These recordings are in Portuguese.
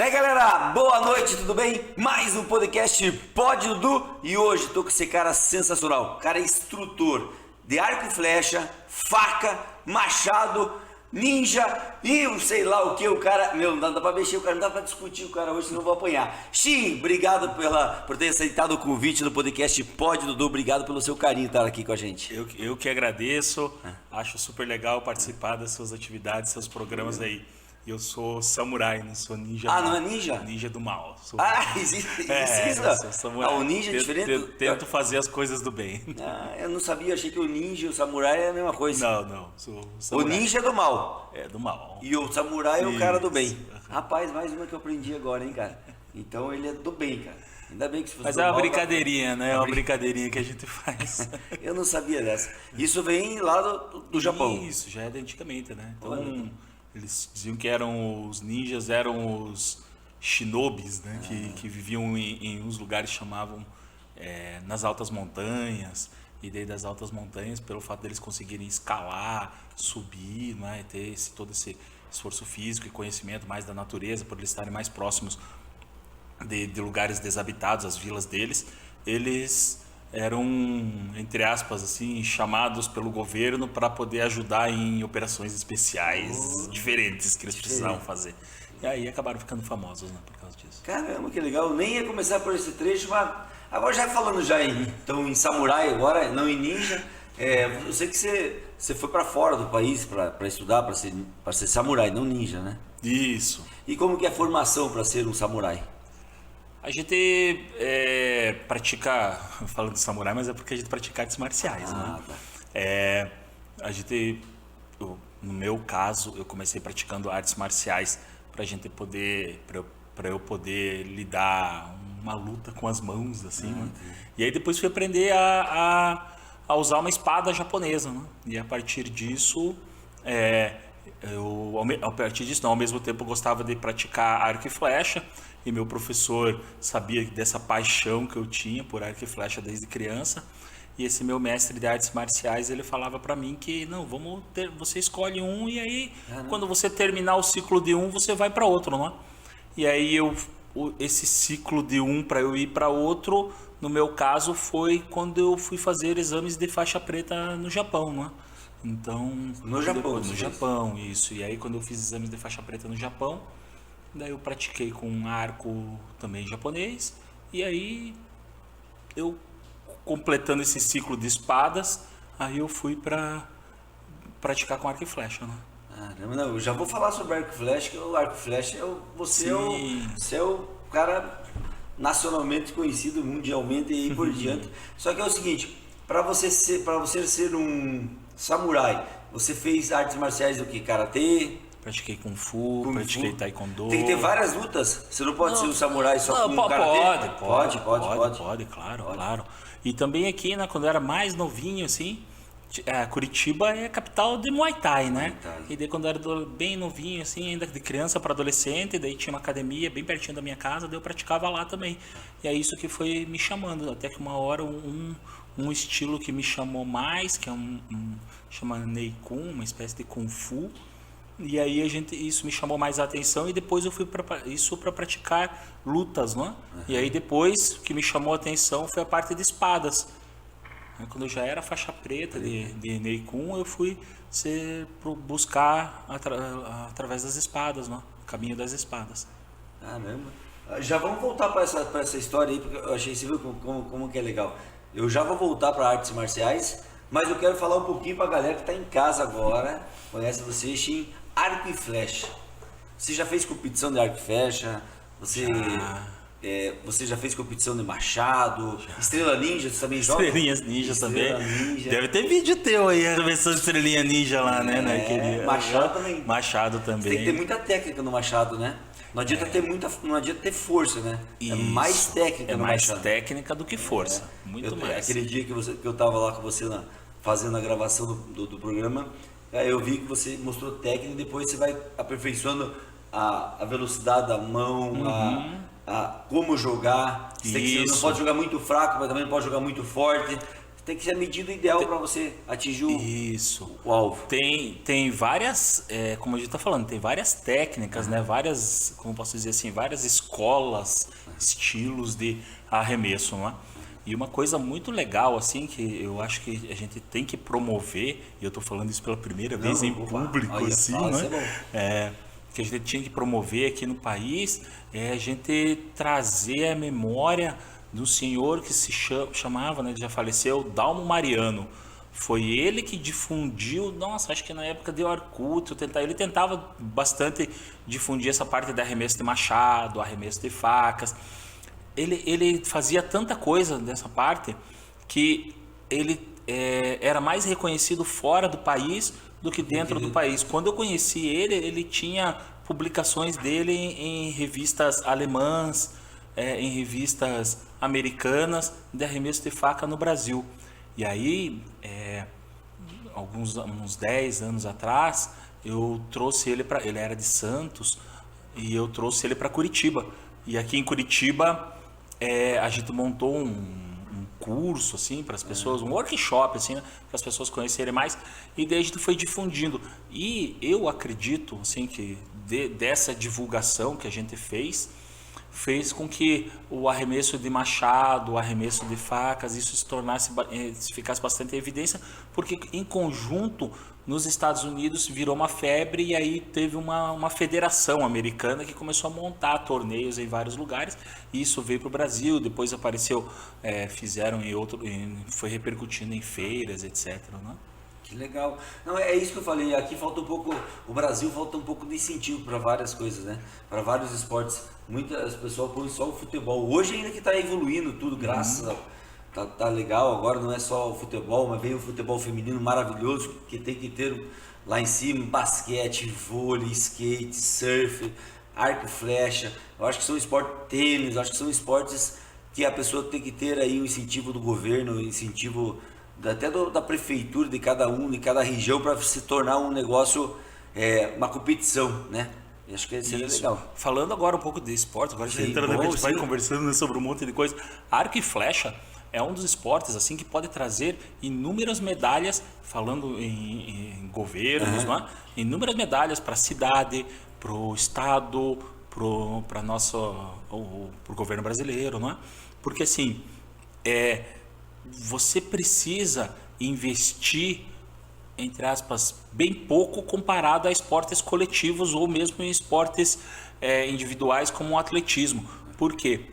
Daí galera, boa noite, tudo bem? Mais um podcast Pod Dudu e hoje tô com esse cara sensacional. O cara é instrutor de arco e flecha, faca, machado, ninja e sei lá o que. O cara, não dá pra mexer, o cara não dá pra discutir o cara hoje, senão eu vou apanhar. Xim, obrigado por ter aceitado o convite do podcast Pod Dudu, obrigado pelo seu carinho estar aqui com a gente. Eu que agradeço, acho super legal participar das suas atividades, seus programas aí. Eu sou samurai, não sou ninja. Ah, não é ninja? Ninja do mal. Existe isso? Sou samurai. O ninja é diferente? Tento fazer as coisas do bem. Eu não sabia, achei que o ninja e o samurai é a mesma coisa. Não, sou O samurai. ninja é do mal. É do mal. E o samurai é o cara do bem. Isso. Rapaz, mais uma que eu aprendi agora, hein, cara. Então ele é do bem, cara. Ainda bem que se fosse Mas do é uma mal, brincadeirinha, né? É uma brincadeirinha que a gente faz. Eu não sabia dessa. Isso vem lá do Japão. Isso, já é de antigamente, né? Então, eles diziam que os ninjas eram os shinobis, né? Que viviam em uns lugares que chamavam nas altas montanhas. E daí das altas montanhas, pelo fato deles conseguirem escalar, subir, né? Ter todo esse esforço físico e conhecimento mais da natureza, por eles estarem mais próximos de lugares desabitados, as vilas deles, eles eram, entre aspas, assim, chamados pelo governo para poder ajudar em operações especiais diferentes que eles precisavam fazer. E aí acabaram ficando famosos, né, por causa disso. Caramba, que legal. Eu nem ia começar por esse trecho, mas agora já falando em samurai agora, não em ninja. Eu sei que você foi para fora do país para estudar, para ser samurai, não ninja, né? Isso. E como que é a formação para ser um samurai? A gente pratica, falando de samurai, mas é porque a gente pratica artes marciais, né? Tá. No meu caso, eu comecei praticando artes marciais para eu poder lidar uma luta com as mãos, assim, né? E aí depois fui aprender a usar uma espada japonesa, né? E a partir disso, ao mesmo tempo eu gostava de praticar arco e flecha, e meu professor sabia dessa paixão que eu tinha por arco e flecha desde criança, e esse meu mestre de artes marciais, ele falava para mim que você escolhe um e aí quando você terminar o ciclo de um, você vai para outro, não é? E aí esse ciclo de um para eu ir para outro, no meu caso, foi quando eu fui fazer exames de faixa preta no Japão, não é? Então, No Japão, isso. E aí quando eu fiz exames de faixa preta no Japão, daí eu pratiquei com um arco também japonês, e aí eu, completando esse ciclo de espadas, aí eu fui para praticar com arco e flecha, né? Caramba, não, eu já vou falar sobre arco e flecha, que o arco e flecha você é o cara nacionalmente conhecido, mundialmente e por diante. Só que é o seguinte, para você ser um samurai, você fez artes marciais do que? Karatê? Pratiquei Kung Fu, pratiquei Taekwondo. Tem que ter várias lutas? Você não pode ser um samurai só com um karatê? Pode, claro. E também aqui, né, quando eu era mais novinho, assim, Curitiba é a capital de Muay Thai, né? Muay Thai. E daí quando eu era bem novinho, assim, ainda de criança para adolescente, daí tinha uma academia bem pertinho da minha casa, daí eu praticava lá também. E é isso que foi me chamando, até que uma hora um estilo que me chamou mais, que é chama Neikun, uma espécie de Kung Fu. E aí isso me chamou mais a atenção e depois eu fui para praticar lutas, não é? E aí depois o que me chamou a atenção foi a parte de espadas. Quando eu já era faixa preta de Neikun, eu fui buscar através das espadas, não é? O caminho das espadas. Caramba. Já vamos voltar para essa história aí, porque eu achei, você viu como que é legal. Eu já vou voltar para artes marciais, mas eu quero falar um pouquinho para a galera que está em casa agora, conhece você, Xim, arco e flecha. Você já fez competição de arco e flecha? Você já fez competição de machado? Estrela Ninja, você também joga? Estrelinhas Ninja também. Ninja. Deve ter vídeo teu aí, a versão de Estrelinha Ninja lá, né? Machado também. Machado também. Tem que ter muita técnica no machado, né? Não adianta ter força, né? Isso. É mais técnica no machado. É mais técnica do que força. Muito mais. Aquele dia que eu tava lá com você fazendo a gravação do programa, eu vi que você mostrou técnica e depois você vai aperfeiçoando a velocidade da mão, como jogar. Você não pode jogar muito fraco, mas também não pode jogar muito forte. tem que ser a medida ideal para você atingir Isso. o alvo. Tem várias, como a gente está falando, tem várias técnicas, né? Várias, como posso dizer assim, várias escolas, estilos de arremesso, não é? E uma coisa muito legal, assim, que eu acho que a gente tem que promover, e eu estou falando isso pela primeira vez em público, aí, assim, né? Que a gente tinha que promover aqui no país, é a gente trazer a memória do senhor que se chamava, né, já faleceu, Dalmo Mariano. Foi ele que difundiu, nossa, acho que na época de Orkut, ele tentava bastante difundir essa parte de arremesso de machado, arremesso de facas. Ele fazia tanta coisa dessa parte que ele era mais reconhecido fora do país do que dentro do país. Quando eu conheci ele tinha publicações dele em revistas alemãs, em revistas americanas de arremesso de faca no Brasil. E aí, uns 10 anos atrás, eu trouxe ele para... Ele era de Santos e eu trouxe ele para Curitiba. E aqui em Curitiba, a gente montou um curso assim para as pessoas, um workshop assim, né, para as pessoas conhecerem mais, e daí a gente foi difundindo. E eu acredito assim que dessa divulgação que a gente fez com que o arremesso de machado, o arremesso de facas, isso ficasse bastante em evidência, porque em conjunto nos Estados Unidos virou uma febre, e aí teve uma federação americana que começou a montar torneios em vários lugares, e isso veio para o Brasil, depois apareceu, fizeram foi repercutindo em feiras, etc. Né? Que legal. Não, é isso que eu falei, aqui falta um pouco, o Brasil falta um pouco de incentivo para várias coisas, né? Para vários esportes. Muitas pessoas põem só o futebol. Hoje ainda que está evoluindo tudo, graças a... Tá legal, agora não é só o futebol, mas vem o futebol feminino maravilhoso, que tem que ter lá em cima basquete, vôlei, skate, surf, arco e flecha. Eu acho que são esportes, tênis, acho que são esportes que a pessoa tem que ter aí o incentivo do governo, o incentivo até da prefeitura de cada região, para se tornar um negócio, uma competição, né? Eu acho que seria legal. Falando agora um pouco de esporte, agora a gente vai conversando sobre um monte de coisa. Arco e flecha é um dos esportes assim que pode trazer inúmeras medalhas, falando em governos, não é? Inúmeras medalhas para a cidade, para o estado, para o governo brasileiro, não é? Porque assim, você precisa investir, entre aspas, bem pouco comparado a esportes coletivos ou mesmo em esportes individuais como o atletismo. Por quê?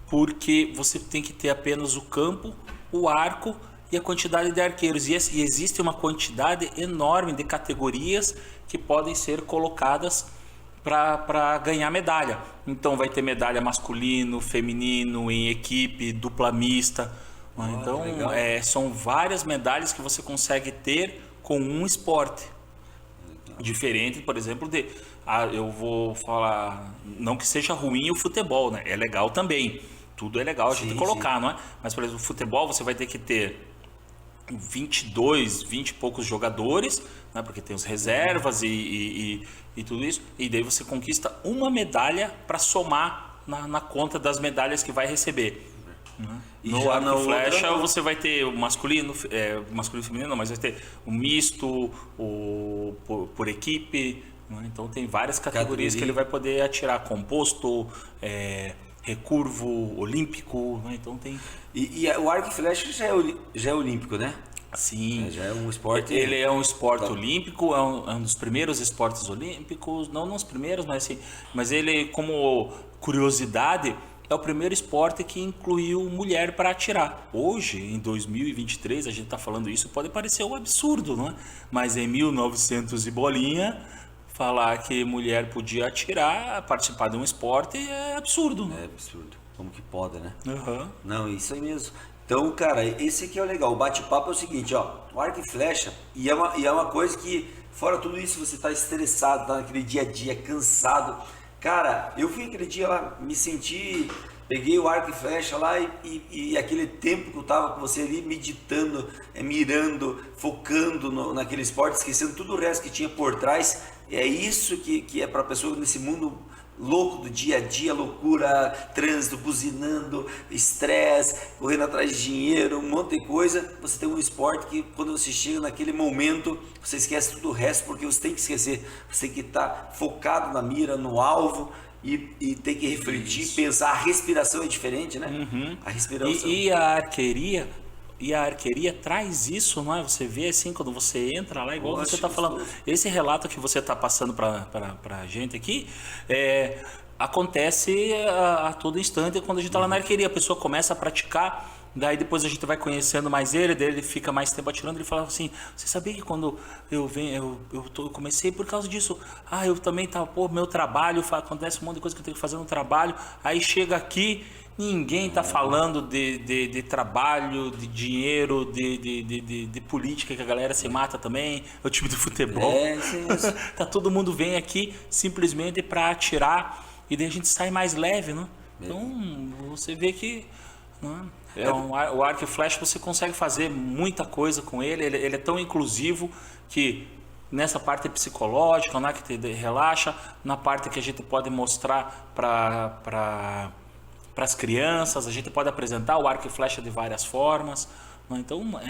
Porque você tem que ter apenas o campo, o arco e a quantidade de arqueiros. E existe uma quantidade enorme de categorias que podem ser colocadas para ganhar medalha. Então vai ter medalha masculino, feminino, em equipe, dupla mista. Então são várias medalhas que você consegue ter com um esporte. Diferente, por exemplo, eu vou falar, não que seja ruim o futebol, né? É legal também. Tudo é legal a gente colocar, não é? Mas, por exemplo, o futebol você vai ter que ter 20 e poucos jogadores, né? Porque tem os reservas e tudo isso. E daí você conquista uma medalha para somar na conta das medalhas que vai receber. No arco e flecha você vai ter o masculino e feminino, não, mas vai ter o misto, por equipe, né? Então tem várias categorias que ele vai poder atirar: composto, recurvo, olímpico, né? Então tem... E o arco e flecha já é olímpico, né? Sim. Já é um esporte... Ele é um esporte olímpico, é um dos primeiros esportes olímpicos, não os primeiros, mas assim, mas ele, como curiosidade, é o primeiro esporte que incluiu mulher para atirar. Hoje, em 2023, a gente está falando isso, pode parecer um absurdo, não é? Mas em 1900 e bolinha, falar que mulher podia atirar, participar de um esporte, é absurdo. Né? É absurdo. Como que pode, né? Uhum. Não, isso aí mesmo. Então, cara, esse aqui é o legal. O bate-papo é o seguinte, ó. O arco e flecha, e é uma coisa que, fora tudo isso, você tá estressado, tá naquele dia a dia, cansado. Cara, eu fui aquele dia lá, me senti, peguei o arco e flecha lá e aquele tempo que eu tava com você ali, meditando, mirando, focando naquele esporte, esquecendo tudo o resto que tinha por trás. É isso que é pra pessoa nesse mundo louco do dia a dia, loucura, trânsito, buzinando, estresse, correndo atrás de dinheiro, um monte de coisa. Você tem um esporte que quando você chega naquele momento, você esquece tudo o resto, porque você tem que esquecer, você tem que estar focado na mira, no alvo e tem que refletir, pensar. A respiração é diferente, né? A respiração. E a arqueria traz isso, não é? Você vê assim, quando você entra lá, igual você está falando. Esse relato que você está passando para a gente aqui, acontece a todo instante quando a gente está lá na arqueria. A pessoa começa a praticar, daí depois a gente vai conhecendo mais ele, daí ele fica mais tempo atirando, ele fala assim, você sabia que quando eu comecei por causa disso, eu também tava, meu trabalho, acontece um monte de coisa que eu tenho que fazer no trabalho, aí chega aqui, ninguém está falando de trabalho, de dinheiro, de política, que a galera se mata também, é o time de futebol. Tá, todo mundo vem aqui simplesmente para atirar e daí a gente sai mais leve, né? Então você vê que o arco e flecha você consegue fazer muita coisa com ele, ele é tão inclusivo que nessa parte psicológica, né, que te relaxa, na parte que a gente pode mostrar para as crianças, a gente pode apresentar o arco e flecha de várias formas, né? Então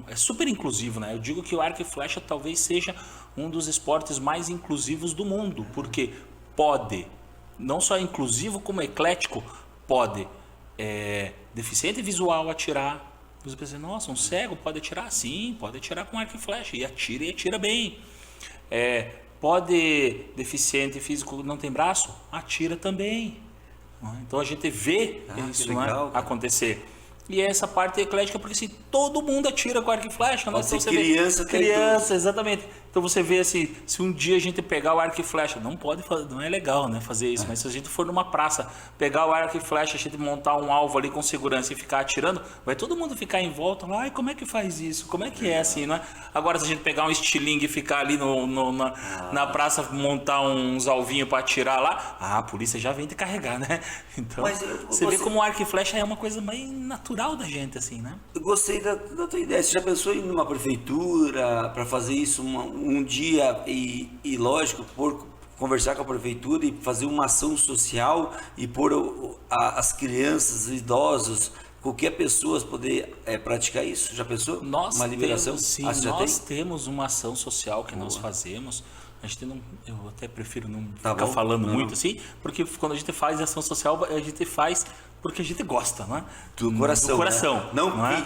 é super inclusivo, né? Eu digo que o arco e flecha talvez seja um dos esportes mais inclusivos do mundo, porque pode, não só inclusivo como eclético, pode deficiente visual atirar. Você pensa, nossa, um cego pode atirar? Sim, pode atirar com arco e flecha, e atira bem. Pode deficiente físico não tem braço? Atira também. Então a gente vê isso legal, acontecer. E essa parte eclética, porque assim, todo mundo atira com arco e flecha. Pode então, ser criança, criança, exatamente. Então você vê assim, se um dia a gente pegar o arco e flecha, não é legal, né, fazer isso, mas se a gente for numa praça, pegar o arco e flecha, a gente montar um alvo ali com segurança e ficar atirando, vai todo mundo ficar em volta, ai, como é que faz isso? Como é que é assim, não é? Agora se a gente pegar um estilingue e ficar ali na praça, montar uns alvinhos para atirar lá, a polícia já vem te carregar, né? Então, você vê como o arco e flecha é uma coisa mais natural da gente, assim, né? Eu gostei da tua ideia. Você já pensou em ir numa prefeitura para fazer isso um dia e lógico, conversar com a prefeitura e fazer uma ação social e pôr as crianças, os idosos, qualquer pessoa poder praticar isso? Já pensou? Uma liberação? Sim, nós temos uma ação social que nós fazemos. A gente não, eu até prefiro não ficar falando muito assim, porque quando a gente faz ação social, a gente faz porque a gente gosta, né? Do coração. Né?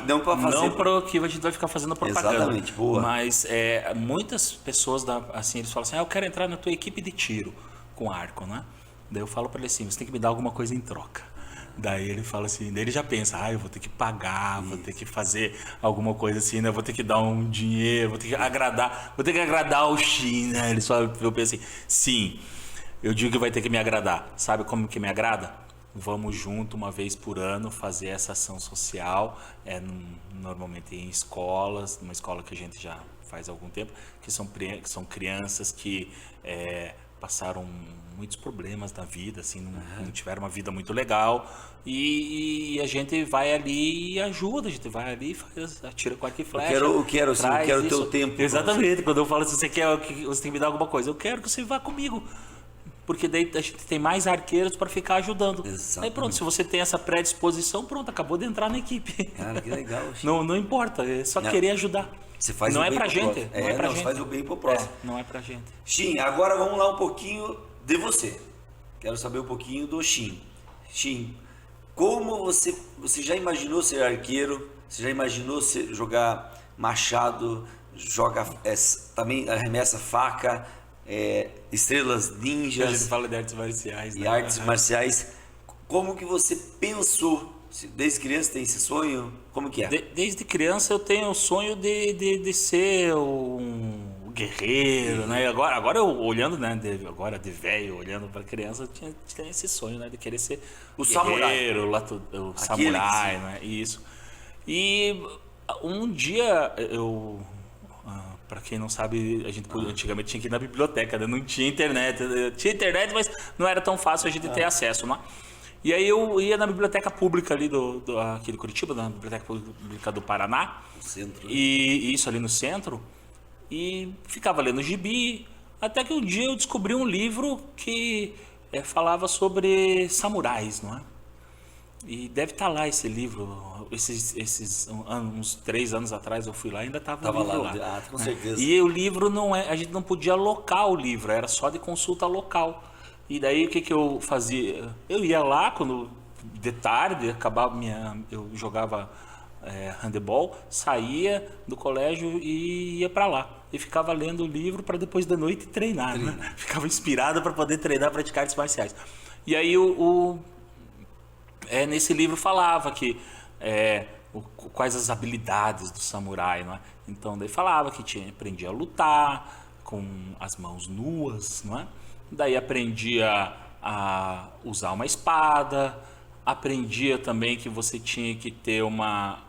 Não para fazer. Não para que a gente vai ficar fazendo propaganda. Exatamente, boa. Mas muitas pessoas, assim, eles falam assim, eu quero entrar na tua equipe de tiro com arco, né? Daí eu falo para ele assim, você tem que me dar alguma coisa em troca. Daí ele fala assim, daí ele já pensa, eu vou ter que pagar, vou ter que fazer alguma coisa assim, né? Vou ter que dar um dinheiro, vou ter que agradar o Xin, né? Ele só, eu penso assim, sim, eu digo que vai ter que me agradar. Sabe como que me agrada? Vamos junto uma vez por ano fazer essa ação social, normalmente em escolas, numa escola que a gente já faz há algum tempo, que são crianças que passaram muitos problemas na vida, assim, não tiveram uma vida muito legal, e a gente vai ali e ajuda, a gente vai ali e atira com arco e flecha. Eu quero o teu tempo. Exatamente, quando eu falo assim, você tem que me dar alguma coisa, eu quero que você vá comigo, porque daí a gente tem mais arqueiros para ficar ajudando. Exatamente. Aí pronto, se você tem essa predisposição, pronto, acabou de entrar na equipe. Cara, que legal. Não importa, é só querer ajudar. Você faz não o é bem pra pro gente. próximo. Não é pra você gente. faz o bem pro próximo. Não é pra gente. Xin, agora vamos lá um pouquinho de você. Quero saber um pouquinho do Xin. Xin, como você já imaginou ser arqueiro? Você já imaginou jogar machado, também arremessa faca, estrelas ninjas? A gente fala de artes marciais, e artes marciais. Como que você pensou? Desde criança tem esse sonho? Como que é? Desde criança eu tenho o sonho de ser um guerreiro, né? Agora eu olhando, né? Agora de velho, olhando para criança, eu tinha esse sonho, né? De querer ser o guerreiro, o samurai, né? Isso. E um dia para quem não sabe, a gente antigamente tinha que ir na biblioteca, né? Não tinha internet. Tinha internet, mas não era tão fácil a gente ter acesso, né? E aí eu ia na biblioteca pública ali aqui de Curitiba, na biblioteca pública do Paraná, no centro, e isso ali no centro, e ficava lendo gibi, até que um dia eu descobri um livro que falava sobre samurais, não é? E deve estar lá esse livro. Uns 3 anos atrás eu fui lá e ainda estava o livro lá. Com certeza. E o livro não é, a gente não podia alocar o livro, era só de consulta local. E daí o que eu fazia? Eu ia lá quando de tarde acabava eu jogava handebol, saía do colégio e ia para lá. E ficava lendo o livro para depois da noite treinar. Né? Ficava inspirado para poder treinar, praticar artes marciais. E aí nesse livro falava que quais as habilidades do samurai, não é? Então daí falava que aprendia a lutar com as mãos nuas, não é? Daí aprendia a usar uma espada, aprendia também que você tinha que ter uma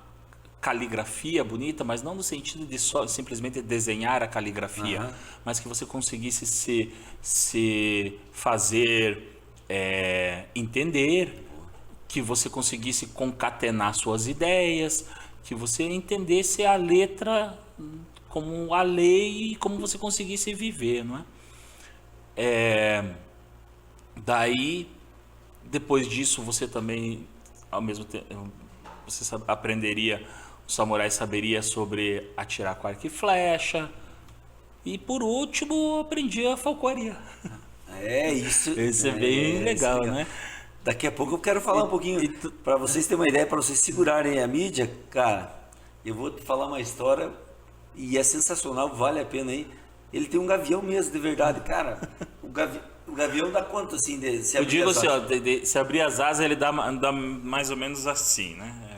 caligrafia bonita, mas não no sentido de só simplesmente desenhar a caligrafia, mas que você conseguisse se fazer entender, que você conseguisse concatenar suas ideias, que você entendesse a letra como a lei e como você conseguisse viver, não é? Daí, depois disso, você também, ao mesmo tempo, você aprenderia, o samurai saberia sobre atirar com arco e flecha, e por último, aprendia a falcoaria. Isso. Esse é bem legal, né? Daqui a pouco eu quero falar um pouquinho, para vocês terem uma ideia, para vocês segurarem a mídia, cara, eu vou te falar uma história e é sensacional, vale a pena aí. Ele tem um gavião mesmo, de verdade, cara. O gavião dá quanto assim? Eu digo assim, ó, se abrir as asas ele dá mais ou menos assim, né?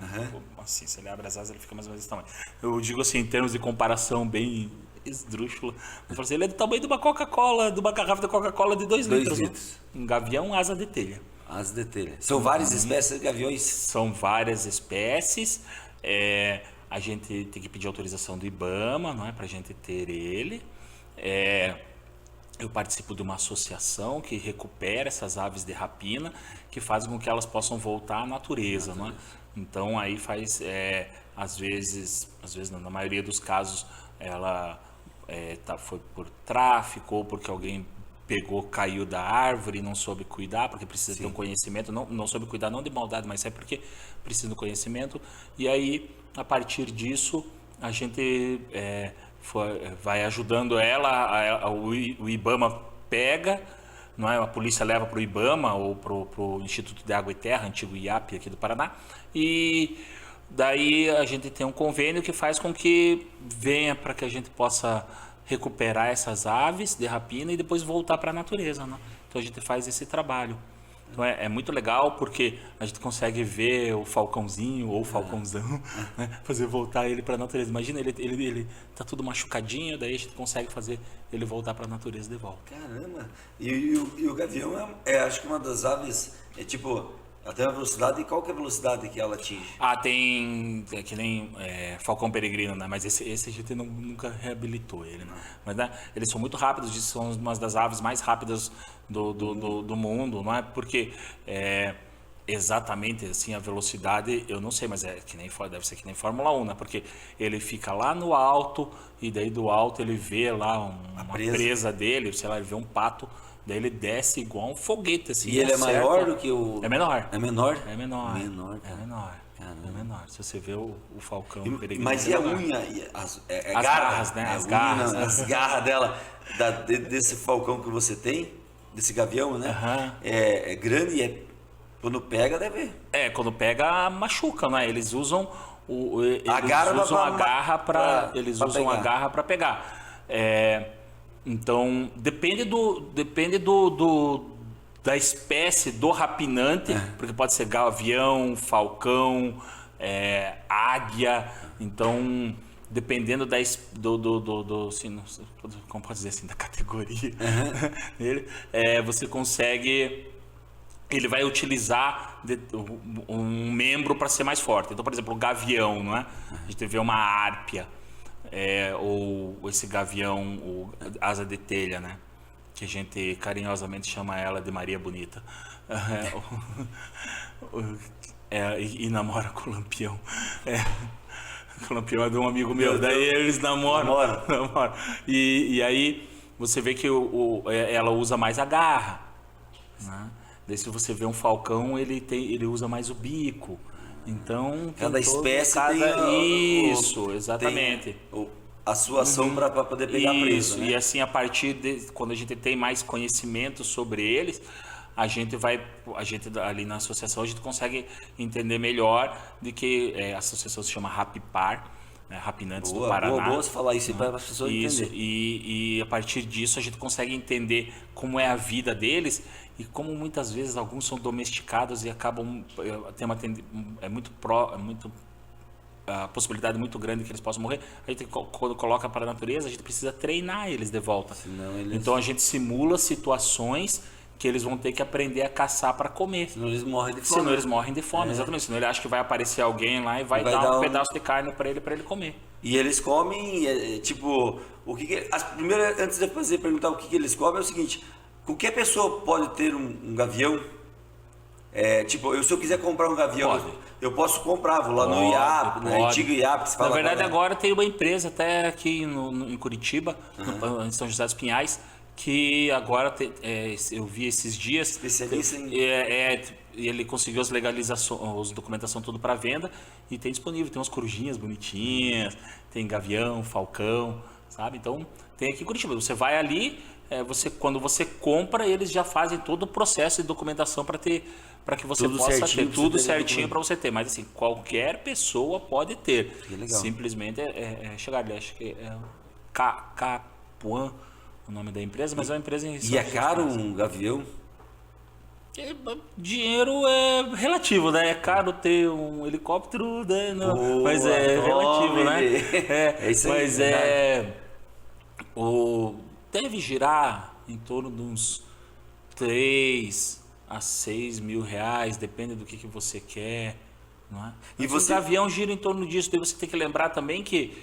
Assim, se ele abre as asas ele fica mais ou menos desse tamanho. Eu digo assim, em termos de comparação bem esdrúxula, eu falo assim, ele é do tamanho de uma Coca-Cola, de uma garrafa de Coca-Cola de 2 litros. 2 litros. Um gavião asa de telha. Asa de telha. São várias espécies de gaviões? São várias espécies. A gente tem que pedir autorização do IBAMA, não é, para a gente ter ele. Eu participo de uma associação que recupera essas aves de rapina, que faz com que elas possam voltar à natureza, não é? Então aí faz, às vezes não, na maioria dos casos, ela foi por tráfico ou porque alguém caiu da árvore e não soube cuidar, porque precisa ter um conhecimento, não soube cuidar não de maldade, mas é porque precisa do conhecimento. E aí, a partir disso, a gente vai ajudando ela, o IBAMA pega, não é? A polícia leva para o IBAMA ou para o Instituto de Água e Terra, antigo IAP aqui do Paraná, e daí a gente tem um convênio que faz com que venha para que a gente possa recuperar essas aves de rapina e depois voltar para a natureza, né? Então a gente faz esse trabalho. Então é muito legal porque a gente consegue ver o falcãozinho ou o falcãozão, né? Fazer voltar ele para a natureza. Imagina, ele tá tudo machucadinho, daí a gente consegue fazer ele voltar para a natureza de volta. Caramba! E o gavião acho que uma das aves, tipo, ela tem uma velocidade, e qual que é a velocidade que ela atinge? Tem, que nem falcão peregrino, né? Mas esse a gente nunca reabilitou ele, né? Mas eles são muito rápidos, são uma das aves mais rápidas do mundo, não é? Porque exatamente assim a velocidade, eu não sei, mas deve ser que nem Fórmula 1, né? Porque ele fica lá no alto e daí do alto ele vê lá uma presa dele, sei lá, ele vê um pato. Daí ele desce igual um foguete, assim. E ele é maior do que o... É menor. É menor? É menor. Menor, cara. É menor. Caramba. É menor. Se você vê o falcão peregrino... Mas e a unha? As garras, né? As garras. As garras dela, desse falcão que você tem, desse gavião, né? É grande e quando pega, deve... Quando pega, machuca, né? Eles usam a garra para pegar. Então, depende da espécie do rapinante, porque pode ser gavião, falcão, águia. Então, dependendo assim, como pode dizer assim, da categoria dele, você consegue... Ele vai utilizar um membro para ser mais forte. Então, por exemplo, o gavião, não é? A gente vê uma árpia. Ou esse gavião, o asa de telha, né? Que a gente carinhosamente chama ela de Maria Bonita. E namora com o Lampião. O Lampião é de um amigo meu, daí eles namoram. E aí você vê que ela usa mais a garra. né? Daí se você vê um falcão, ele usa mais o bico. Então, Cada espécie isso, exatamente. tem a sua ação para poder pegar preso, né? E assim, a partir de quando a gente tem mais conhecimento sobre eles, a gente ali na associação, a gente consegue entender melhor de que a associação se chama Rapipar, né, Rapinantes do Paraná. Boa você falar isso para as pessoas entenderem. E a partir disso a gente consegue entender como é a vida deles e como muitas vezes alguns são domesticados e acabam a possibilidade muito grande que eles possam morrer. A gente, quando coloca para a natureza, a gente precisa treinar eles de volta. Então a gente simula situações que eles vão ter que aprender a caçar para comer. Senão eles morrem de fome. Exatamente. Senão ele acha que vai aparecer alguém lá e vai dar um pedaço de carne para ele comer. E eles comem, tipo, primeiro, antes de fazer perguntar o que eles comem, é o seguinte: qualquer pessoa pode ter um gavião? Tipo, se eu quiser comprar um gavião, eu posso comprar, vou lá no IAP, no antigo IAP, que se fala. Na verdade, agora tem uma empresa, até aqui em Curitiba, em São José dos Pinhais, que agora eu vi esses dias. Especialista em. Ele conseguiu as legalizações, as documentação tudo para venda e tem disponível. Tem umas corujinhas bonitinhas, tem gavião, falcão, sabe? Então tem aqui em Curitiba. Você vai ali, quando você compra, eles já fazem todo o processo de documentação para que você tudo possa certinho, ter tudo certinho para você ter. Mas assim, qualquer pessoa pode ter. Que legal. Simplesmente chegar ali, acho que é Capuã o nome da empresa, mas é uma empresa em E é caro um gavião? Dinheiro é relativo, né? É caro ter um helicóptero, né? Não, mas é relativo, né? É isso aí. Mas deve girar em torno de uns 3 a 6 mil reais, depende do que você quer, não é? E o gavião gira em torno disso. Daí você tem que lembrar também que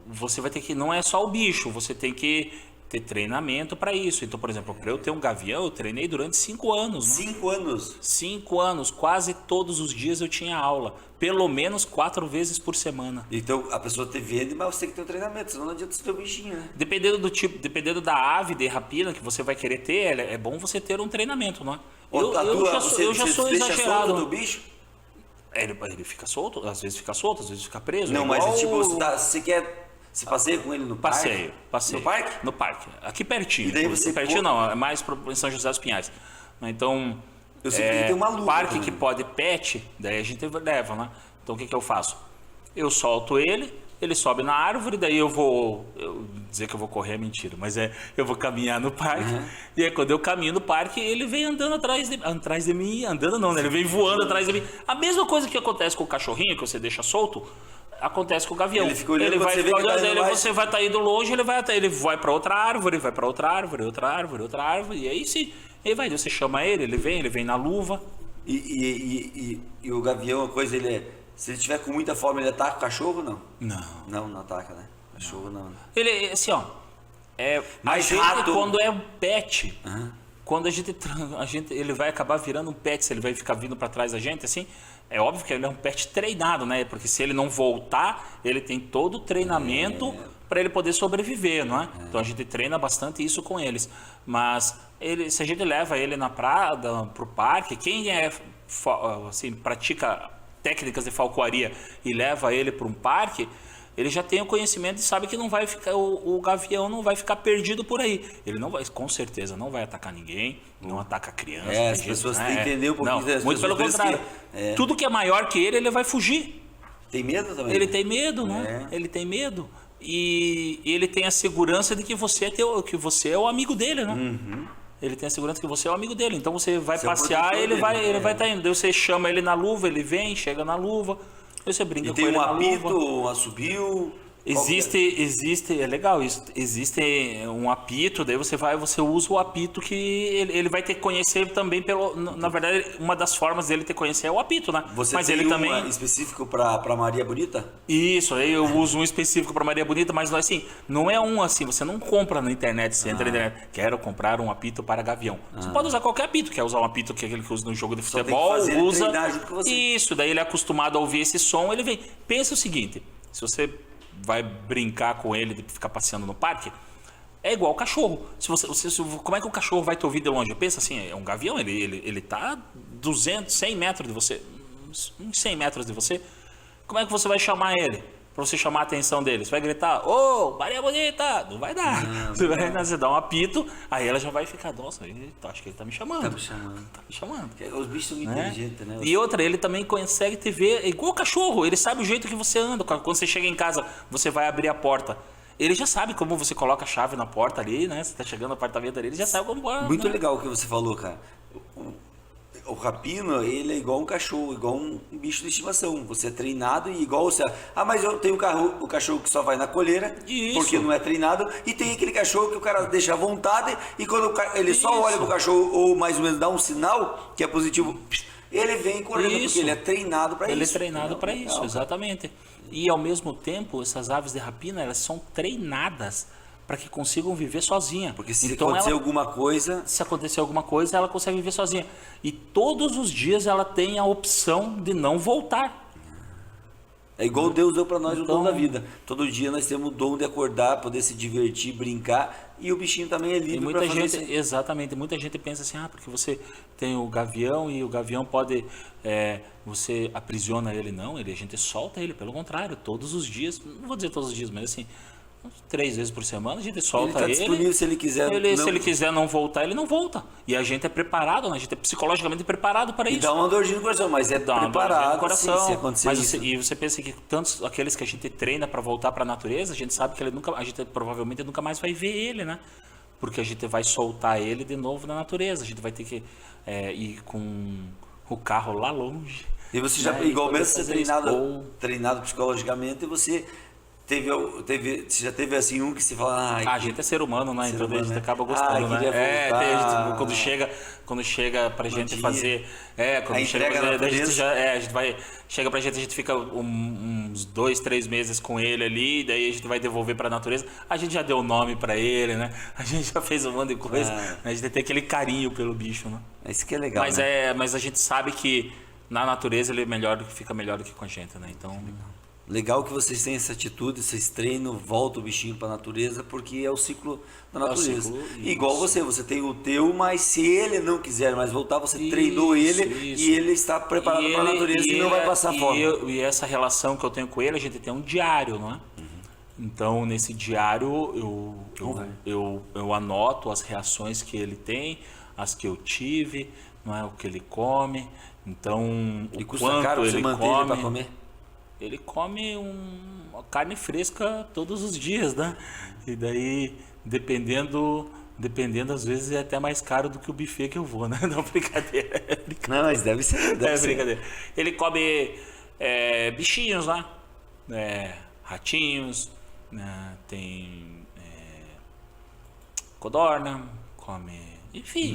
você vai ter que, não é só o bicho, você tem que ter treinamento para isso. Então, por exemplo, para eu ter um gavião, eu treinei durante 5 anos. 5 anos? 5 anos, quase todos os dias eu tinha aula, pelo menos 4 vezes por semana. Então a pessoa te vende, mas você tem que ter um treinamento, senão não adianta você ter um bichinho, né? Dependendo do tipo, dependendo da ave de rapina que você vai querer ter, é bom você ter um treinamento, não é? Eu já sou exagerado. Do bicho? Ele fica solto, às vezes fica solto, às vezes fica preso. Não, mas tipo, você quer... Você passeia com ele no parque? Passeio. No parque? No parque. Aqui pertinho. E daí você pertinho não, é mais em São José dos Pinhais. Então, eu sei que tem uma luva. Parque também. Que pode pet, daí a gente leva, né? Então o que eu faço? Eu solto ele sobe na árvore, daí dizer que eu vou correr é mentira, mas eu vou caminhar no parque. E aí quando eu caminho no parque, ele vem andando atrás de mim, andando não, né? Ele vem voando atrás de mim. A mesma coisa que acontece com o cachorrinho, que você deixa solto, acontece com o gavião. Ele fica olhando, você vai estar indo longe, ele vai para outra árvore, outra árvore, e aí sim, você chama ele vem na luva. E o gavião, a coisa, se ele tiver com muita fome, ele ataca o cachorro, não? Não ataca, né? Cachorro não. Ele, assim, ó, mais rato quando é um pet, quando ele vai acabar virando um pet, se ele vai ficar vindo para trás da gente, assim, é óbvio que ele é um pet treinado, né? Porque se ele não voltar, ele tem todo o treinamento para ele poder sobreviver, não é? Então a gente treina bastante isso com eles. Mas se a gente leva ele pro parque, quem assim, pratica técnicas de falcoaria e leva ele para um parque, ele já tem o conhecimento e sabe que não vai ficar, o gavião não vai ficar perdido por aí. Ele não vai, com certeza, não vai atacar ninguém, não ataca criança. As pessoas têm que entender um pouquinho das muito pelo contrário. Tudo que é maior que ele vai fugir. Tem medo também? Ele tem medo, né? Ele tem medo. E ele tem a segurança de que você é o amigo dele, né? Ele tem a segurança que você é o amigo dele. Então você vai passear, ele vai estar indo. Daí você chama ele na luva, ele vem, chega na luva. Aí você brinca com ele na luva. E tem um apito, um assobio? Existe, é legal isso. Existe um apito, daí você usa o apito que ele vai ter que conhecer também na verdade, uma das formas dele ter que conhecer é o apito, né? Mas tem ele também específico para Maria Bonita? Isso, aí eu uso um específico para Maria Bonita, mas assim, não é um assim, você não compra na internet, você entra na internet, quero comprar um apito para gavião. Você pode usar qualquer apito, quer usar um apito que é aquele que usa no jogo de futebol, usa. Isso, daí ele é acostumado a ouvir esse som, ele vem. Pensa o seguinte, se você vai brincar com ele, de ficar passeando no parque, É igual o cachorro. Como é que o cachorro vai te ouvir de longe? Pensa assim, é um gavião, ele tá 200, 100 metros de você, uns 100 metros de você. Como é que você vai chamar ele? Pra você chamar a atenção dele? Você vai gritar, ô, Maria Bonita! Não vai dar. Você dá um apito, aí ela já vai ficar, nossa, acho que ele tá me chamando. Tá me chamando. Tá me chamando. Os bichos são inteligentes, né? E outra, ele também consegue te ver, igual o cachorro, ele sabe o jeito que você anda. Quando você chega em casa, você vai abrir a porta. Ele já sabe como você coloca a chave na porta ali, né? Você tá chegando no apartamento ali, ele já sabe como... Muito né? legal o que você falou, cara. O rapino, ele é igual um cachorro, igual um bicho de estimação. Você é treinado e igual você... Ah, mas eu tenho o cachorro que só vai na coleira, Isso. porque não é treinado. E tem aquele cachorro que o cara deixa à vontade e quando ele só olha pro cachorro ou mais ou menos dá um sinal que é positivo, ele vem correndo, porque ele é treinado para isso. Ele é treinado para isso, Legal, exatamente. E ao mesmo tempo, essas aves de rapina, elas são treinadas para que consigam viver sozinha. Porque se então, acontecer alguma coisa... Se acontecer alguma coisa, ela consegue viver sozinha. E todos os dias ela tem a opção de não voltar. É igual Deus deu para nós o dom Então- da vida. Todo dia nós temos o dom de acordar, poder se divertir, brincar. E o bichinho também é E livre para muita fazer gente, isso. exatamente, muita gente pensa assim, porque você tem o gavião e o gavião pode, você aprisiona ele. Não, a gente solta ele, pelo contrário, todos os dias, não vou dizer todos os dias, mas assim, 3 vezes por semana a gente Ele solta está disponível se ele quiser. Se ele quiser não voltar, ele não volta. E a gente é preparado, né? A gente é psicologicamente preparado para E isso. dá uma dorzinha no coração, mas é Dá uma dorzinha preparado no coração. sim, se acontecer Mas isso. e você pensa que tantos aqueles que a gente treina para voltar para a natureza, a gente sabe que a gente provavelmente nunca mais vai ver ele, né? Porque a gente vai soltar ele de novo na natureza. A gente vai ter que ir com o carro lá longe. E você já, né? igual E poder mesmo você fazer isso. treinado psicologicamente, você você já teve assim um que se fala... A gente é ser humano, né? Ser Então humano, a gente né? acaba gostando, né? queria Tem voltar. gente, quando chega pra gente dia. fazer. Quando A chega entrega pra na gente, a gente natureza. já. A gente vai. Chega pra gente, a gente fica uns 2, 3 meses com ele ali, daí a gente vai devolver pra natureza. A gente já deu nome pra ele, né? A gente já fez um monte de coisa. A gente tem aquele carinho pelo bicho, né? Isso que é legal, né? Mas a gente sabe que na natureza ele fica melhor do que com a gente, né? Então. Legal que vocês têm essa atitude, vocês treinam, voltam o bichinho para a natureza, porque é o ciclo da natureza. ciclo, Igual você tem o teu, mas se ele não quiser mais voltar, você treinou Isso, ele isso. e ele está preparado para a natureza e não vai passar fome. E essa relação que eu tenho com ele, a gente tem um diário, não é? Então, nesse diário, eu anoto as reações que ele tem, as que eu tive, não é? O que ele come. Então, E o custa quanto caro você ele manter ele para come. comer? Ele come uma carne fresca todos os dias, né? E daí, dependendo, às vezes é até mais caro do que o buffet que eu vou, né? Não, brincadeira. Não, mas deve ser. Deve ser. Brincadeira. Ele come bichinhos lá, ratinhos, né? Tem codorna, come, enfim,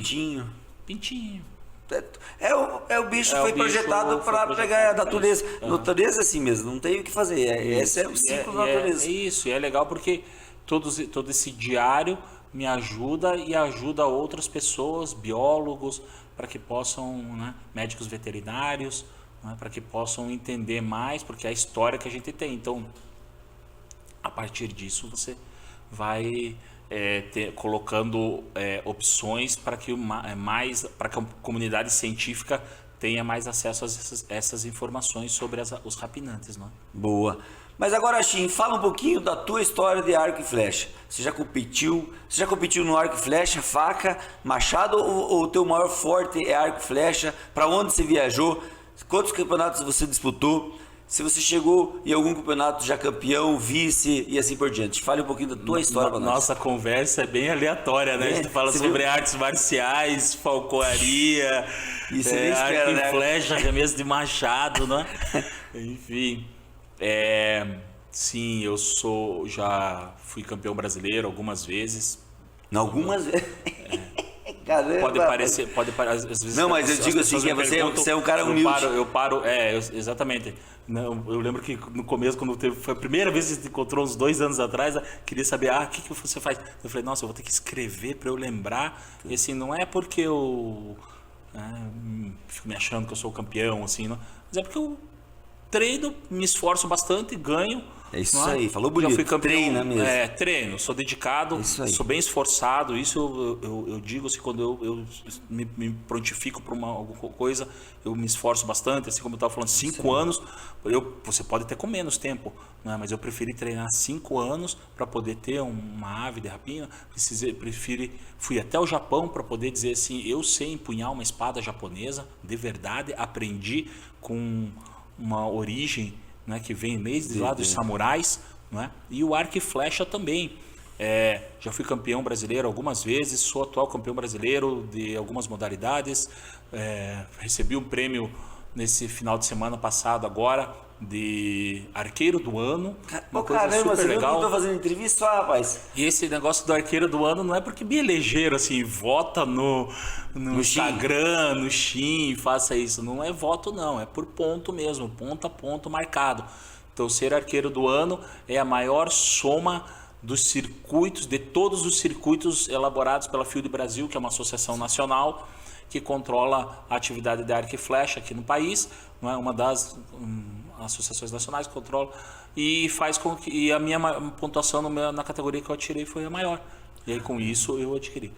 pintinho. É o bicho que É, foi o bicho projetado foi para projetado pegar a pra natureza. isso. Natureza é assim mesmo, não tem o que fazer. Esse é o ciclo da natureza. É isso, e é legal porque todo esse diário me ajuda e ajuda outras pessoas, biólogos, para que possam, né, médicos veterinários, né, para que possam entender mais, porque é a história que a gente tem. Então, a partir disso, você vai colocando opções para que para que a comunidade científica tenha mais acesso a essas informações sobre os rapinantes, não é? Boa. Mas agora, Shin, fala um pouquinho da tua história de arco e flecha. Você já competiu no arco e flecha, faca, machado, ou o teu maior forte é arco e flecha? Para onde você viajou? Quantos campeonatos você disputou? Se você chegou em algum campeonato já campeão, vice e assim por diante. Fale um pouquinho da tua história para nós. Nossa conversa é bem aleatória, né? A gente fala sobre artes marciais, falcoaria, Isso nem espera, arco né? e flecha, arremesso de machado, né? Enfim, sim, já fui campeão brasileiro algumas vezes. Algumas vezes. Caramba. Pode parecer, às vezes. Não, mas eu digo assim, que você é um cara humilde. Exatamente. Não, eu lembro que no começo, foi a primeira vez que a gente encontrou, uns 2 anos atrás, queria saber, o que você faz? Eu falei, nossa, eu vou ter que escrever para eu lembrar. E assim, não é porque eu fico me achando que eu sou campeão, assim, não, mas é porque eu treino, me esforço bastante, ganho, É isso não é? aí, falou Já bonito. fui campeão, Treina mesmo. Treino, sou dedicado, Isso aí. sou bem esforçado. Isso eu digo assim, quando eu me prontifico para alguma coisa, eu me esforço bastante. Assim como eu estava falando, 5 anos, você pode ter com menos tempo, né? Mas eu preferi treinar 5 anos para poder ter uma ave de rapina. Fui até o Japão para poder dizer assim, eu sei empunhar uma espada japonesa, de verdade, aprendi com uma origem, né, que vem desde lá dos samurais, né? E o arco e flecha também. Já fui campeão brasileiro algumas vezes, sou atual campeão brasileiro de algumas modalidades. Recebi um prêmio nesse final de semana passado agora de arqueiro do ano. Uma coisa Caramba, super você viu que eu legal. tô fazendo entrevista, rapaz? E esse negócio do arqueiro do ano não é porque me elegeram assim, vota no Instagram, no Shein, faça isso. Não é voto não, é por ponto mesmo, ponto a ponto marcado. Então ser arqueiro do ano é a maior soma dos circuitos, de todos os circuitos elaborados pela Field Brasil, que é uma associação nacional que controla a atividade de arco e flecha aqui no país, não é uma das associações nacionais que controla e faz com que a minha pontuação na categoria que eu atirei foi a maior. E aí com isso eu adquiri.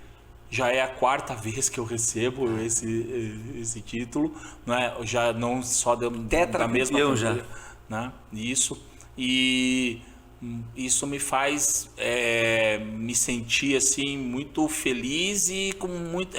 Já é a 4ª vez que eu recebo esse título, né? Já não só da mesma categoria, já. né? Isso me faz me sentir assim muito feliz e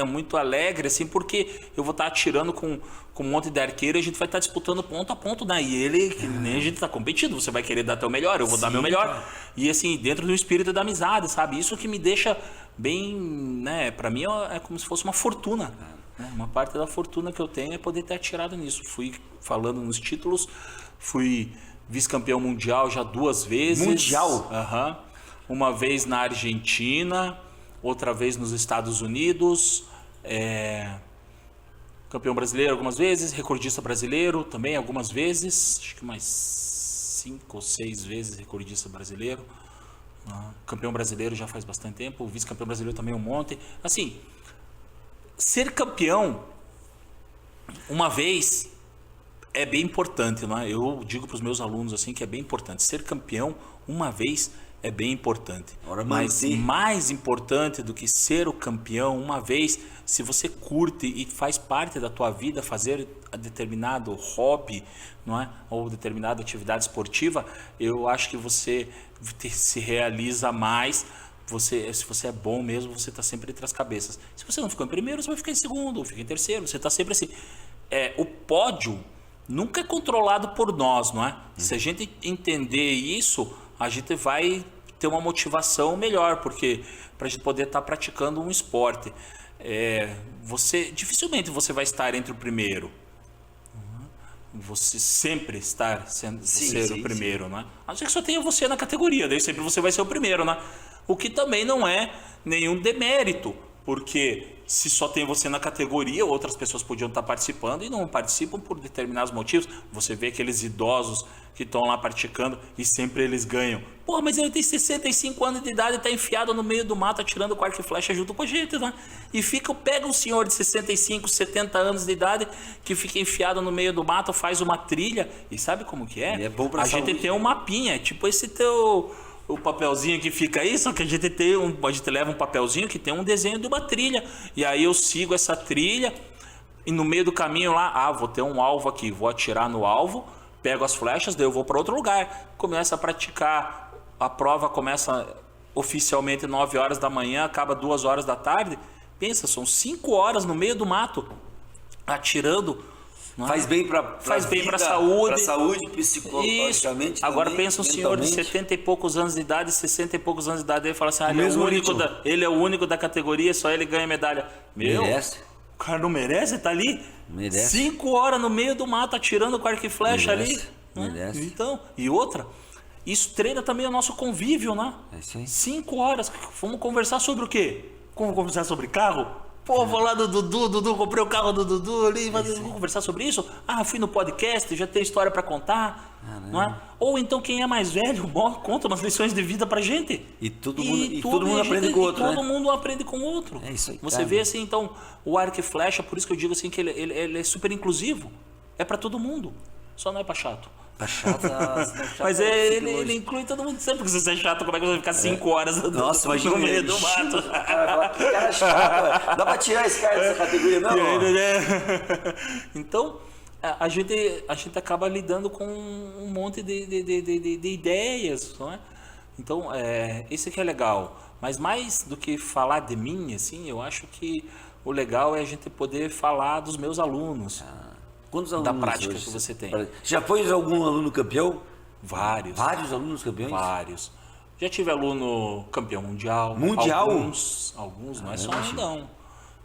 muito alegre, assim, porque eu vou estar atirando com um monte de arqueiro e a gente vai estar disputando ponto a ponto, né? E ele, que nem a gente está competindo, você vai querer dar teu melhor, eu vou dar meu melhor. Cara. E assim, dentro do espírito da amizade, sabe? Isso que me deixa bem, né? Para mim é como se fosse uma fortuna. Né? Uma parte da fortuna que eu tenho é poder ter atirado nisso. Fui falando nos títulos, fui vice-campeão mundial já 2 vezes. Mundial? Uma vez na Argentina, outra vez nos Estados Unidos. Campeão brasileiro algumas vezes, recordista brasileiro também algumas vezes. Acho que mais 5 ou 6 vezes recordista brasileiro. Campeão brasileiro já faz bastante tempo. Vice-campeão brasileiro também um monte. Assim, ser campeão uma vez é bem importante, não é? Eu digo para os meus alunos assim que é bem importante. Ser campeão uma vez é bem importante. Mas mais importante do que ser o campeão uma vez, se você curte e faz parte da tua vida fazer determinado hobby, não é? Ou determinada atividade esportiva, eu acho que você se realiza mais. Se você é bom mesmo, você está sempre entre as cabeças. Se você não ficou em primeiro, você vai ficar em segundo, fica em terceiro. Você está sempre assim. O pódio nunca é controlado por nós, não é? Se a gente entender isso, a gente vai ter uma motivação melhor, porque para a gente poder estar praticando um esporte, dificilmente você vai estar entre o primeiro. Você sempre estar ser o primeiro, né? A não ser que só tenha você na categoria, daí sempre você vai ser o primeiro, né? O que também não é nenhum demérito, porque se só tem você na categoria, outras pessoas podiam estar participando e não participam por determinados motivos. Você vê aqueles idosos que estão lá praticando e sempre eles ganham. Pô, mas ele tem 65 anos de idade e está enfiado no meio do mato atirando com arco e flecha junto com a gente, né? E pega um senhor de 65, 70 anos de idade que fica enfiado no meio do mato, faz uma trilha e sabe como que é? É bom pra saúde. Gente tem um mapinha, tipo esse o papelzinho que fica aí, só que a gente leva um papelzinho que tem um desenho de uma trilha. E aí eu sigo essa trilha e no meio do caminho lá, vou ter um alvo aqui, vou atirar no alvo, pego as flechas, daí eu vou para outro lugar. Começo a praticar, a prova começa oficialmente 9 horas da manhã, acaba 2 horas da tarde. Pensa, são 5 horas no meio do mato, atirando. Faz bem para a saúde. Para a saúde, psicologicamente. Isso. Agora também, pensa um senhor de 70 e poucos anos de idade, 60 e poucos anos de idade, ele fala assim, ele é o único da categoria, só ele ganha medalha. Merece. O cara não merece, tá ali? Merece. 5 horas no meio do mato, atirando com arco e flecha ali. Merece. Então, e outra, isso treina também o nosso convívio, né? É isso aí. 5 horas, vamos conversar sobre o quê? Vamos conversar sobre carro? Pô, vou lá do Dudu, comprei o carro do Dudu ali, vamos conversar sobre isso? Fui no podcast, já tem história para contar, não é? Ou então quem é mais velho, conta umas lições de vida pra gente. E todo mundo aprende com o outro, todo mundo aprende com o outro. É isso aí. Você vê assim, então, o arco e flecha, por isso que eu digo assim que ele é super inclusivo. É para todo mundo, só não é para chato. Tá chato, Mas ele inclui todo mundo sempre, porque se você é chato, como é que você vai ficar 5 horas Nossa, imagina no meio do mato? O cara vai falar, que cara chato, dá pra tirar esse cara dessa categoria, não? Então, a gente acaba lidando com um monte de ideias, não é? Então, isso que é legal. Mas mais do que falar de mim, assim, eu acho que o legal é a gente poder falar dos meus alunos. Quantos alunos da prática hoje que você tem? Já foi algum aluno campeão? Vários. Vários alunos campeões? Vários. Já tive aluno campeão mundial. Mundial? Alguns não é só um, não.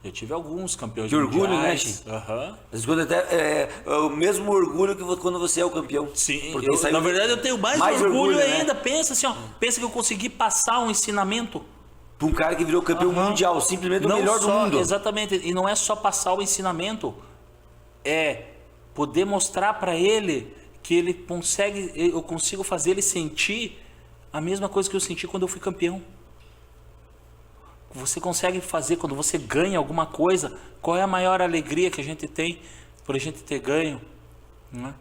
Já tive alguns campeões que orgulho, mundiais. né, Aham. Mas quando é o mesmo orgulho que quando você é o campeão. Sim, na verdade eu tenho mais orgulho ainda. Né? Pensa assim, ó, pensa que eu consegui passar um ensinamento para um cara que virou campeão mundial, simplesmente o melhor do mundo. Exatamente, e não é só passar o ensinamento, é poder mostrar para ele que ele consegue, eu consigo fazer ele sentir a mesma coisa que eu senti quando eu fui campeão. Você consegue fazer quando você ganha alguma coisa. Qual é a maior alegria que a gente tem por a gente ter ganho? Né?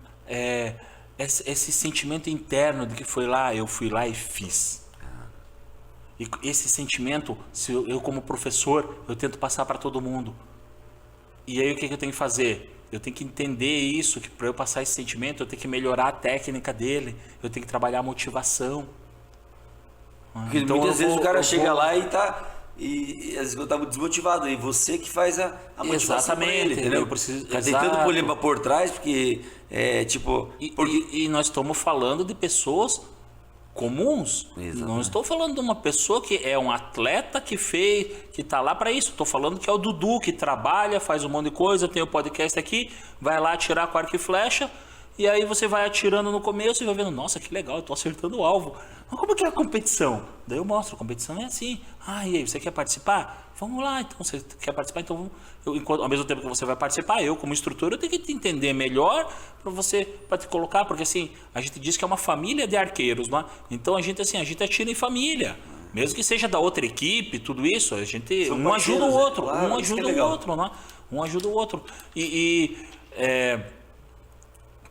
Esse sentimento interno de que eu fui lá e fiz. E esse sentimento, se eu como professor, eu tento passar para todo mundo. E aí o que eu tenho que fazer? Eu tenho que entender isso, que para eu passar esse sentimento, eu tenho que melhorar a técnica dele, eu tenho que trabalhar a motivação. Porque então, muitas vezes o cara chega lá e tá... E às vezes eu estava desmotivado, e você que faz a motivação. Exatamente, ele, entendeu? Eu preciso, tem tanto problema por trás, porque E nós estamos falando de pessoas comuns. Exatamente. Não estou falando de uma pessoa que é um atleta que está lá para isso. Estou falando que é o Dudu, que trabalha, faz um monte de coisa, tem o podcast aqui, vai lá atirar com arco e flecha, e aí você vai atirando no começo e vai vendo, nossa, que legal, eu estou acertando o alvo. Mas como que é a competição? Daí eu mostro, a competição é assim. E aí, você quer participar? Vamos lá, então, você quer participar? Então, ao mesmo tempo que você vai participar, eu como instrutor, eu tenho que te entender melhor para te colocar, porque assim, a gente diz que é uma família de arqueiros, não é? Então, a gente atira em família. Mesmo que seja da outra equipe, tudo isso, a gente um ajuda o outro, claro, um ajuda o outro, não é? Um ajuda o outro.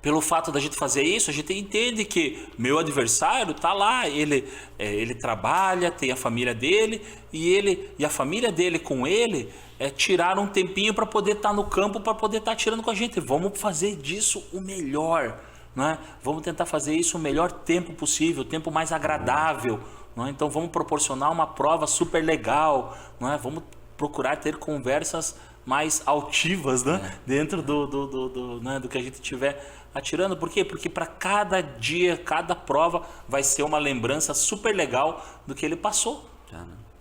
Pelo fato da gente fazer isso, a gente entende que meu adversário está lá, ele trabalha, tem a família dele, e a família dele com ele tiraram um tempinho para poder estar no campo, para poder estar tirando com a gente. Vamos fazer disso o melhor, né? Vamos tentar fazer isso o melhor tempo possível, o tempo mais agradável. Né? Então vamos proporcionar uma prova super legal, né? Vamos procurar ter conversas mais altivas, né? Dentro do que a gente tiver atirando. Por quê? Porque para cada dia, cada prova vai ser uma lembrança super legal do que ele passou.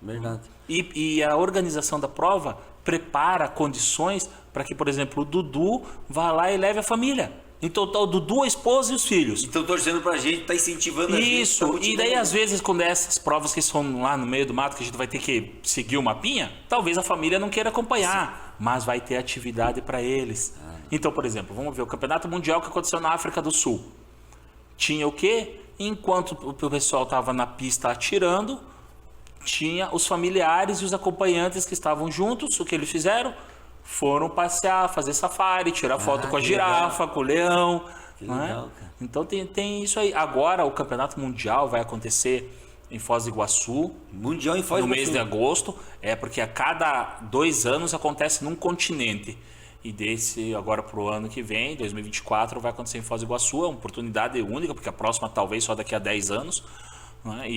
Verdade. E a organização da prova prepara condições para que, por exemplo, o Dudu vá lá e leve a família. Então tá o Dudu, a esposa e os filhos. Então torcendo pra gente, tá incentivando a gente. Isso, e daí às vezes quando essas provas que são lá no meio do mato, que a gente vai ter que seguir o mapinha, talvez a família não queira acompanhar, mas vai ter atividade para eles. Então, por exemplo, vamos ver o Campeonato Mundial que aconteceu na África do Sul. Tinha o quê? Enquanto o pessoal estava na pista atirando, tinha os familiares e os acompanhantes que estavam juntos. O que eles fizeram? Foram passear, fazer safari, tirar foto com a girafa, com o leão. Que legal, cara. Então tem isso aí. Agora o Campeonato Mundial vai acontecer em Foz do Iguaçu. Mundial em Foz do Iguaçu. No mês de agosto. Porque a cada 2 anos acontece num continente. E desse agora para o ano que vem, 2024, vai acontecer em Foz do Iguaçu. É uma oportunidade única, porque a próxima talvez só daqui a 10 anos. Né?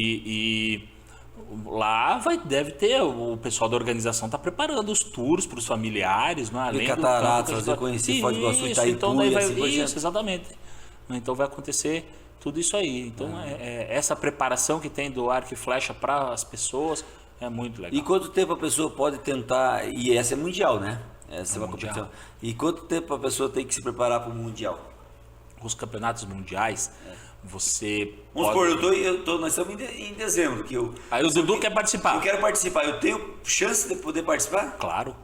Lá deve ter, o pessoal da organização está preparando os tours para os familiares, não é? Além Cataratas, fazer conhecer Foz do Iguaçu, Itaipu, então daí vai, assim isso, exatamente. Então vai acontecer tudo isso aí. Então essa preparação que tem do arco e flecha para as pessoas é muito legal. E quanto tempo a pessoa pode tentar, e essa é mundial, né? Essa é uma competição. E quanto tempo a pessoa tem que se preparar para o mundial? Os campeonatos mundiais, você Vamos supor, nós estamos em dezembro. Aí o Dudu quer participar. Eu quero participar, eu tenho chance de poder participar? Claro.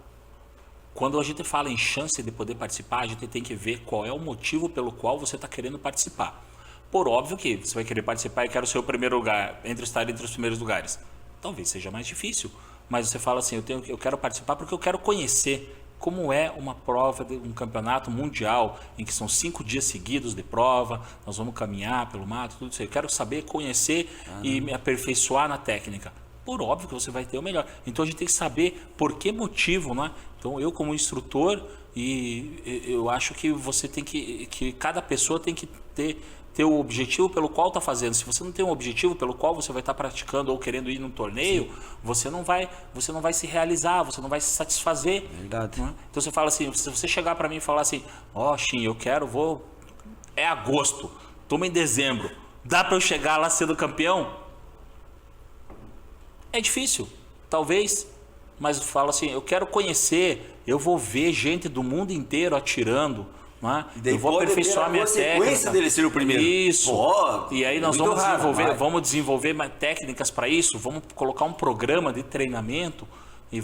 Quando a gente fala em chance de poder participar, a gente tem que ver qual é o motivo pelo qual você está querendo participar. Por óbvio que você vai querer participar e quer o seu primeiro lugar, estar entre os primeiros lugares. Talvez seja mais difícil, mas você fala assim, eu quero participar porque eu quero conhecer como é uma prova, um campeonato mundial, em que são 5 dias seguidos de prova, nós vamos caminhar pelo mato, tudo isso aí. Eu quero saber, conhecer e me aperfeiçoar na técnica. Por óbvio que você vai ter o melhor. Então a gente tem que saber por que motivo, né? Então eu como instrutor, e eu acho que você tem que cada pessoa tem que ter o objetivo pelo qual está fazendo. Se você não tem um objetivo pelo qual você vai estar praticando ou querendo ir num torneio, você não vai se realizar, você não vai se satisfazer. Verdade. Né? Então você fala assim, se você chegar para mim e falar assim, Shin, é agosto, estamos em dezembro, dá para eu chegar lá sendo campeão? É difícil, talvez, mas eu falo assim, eu quero conhecer, eu vou ver gente do mundo inteiro atirando, né? Eu vou aperfeiçoar minha técnica. Dele ser o primeiro. Isso. E aí nós vamos desenvolver mais técnicas para isso, vamos colocar um programa de treinamento e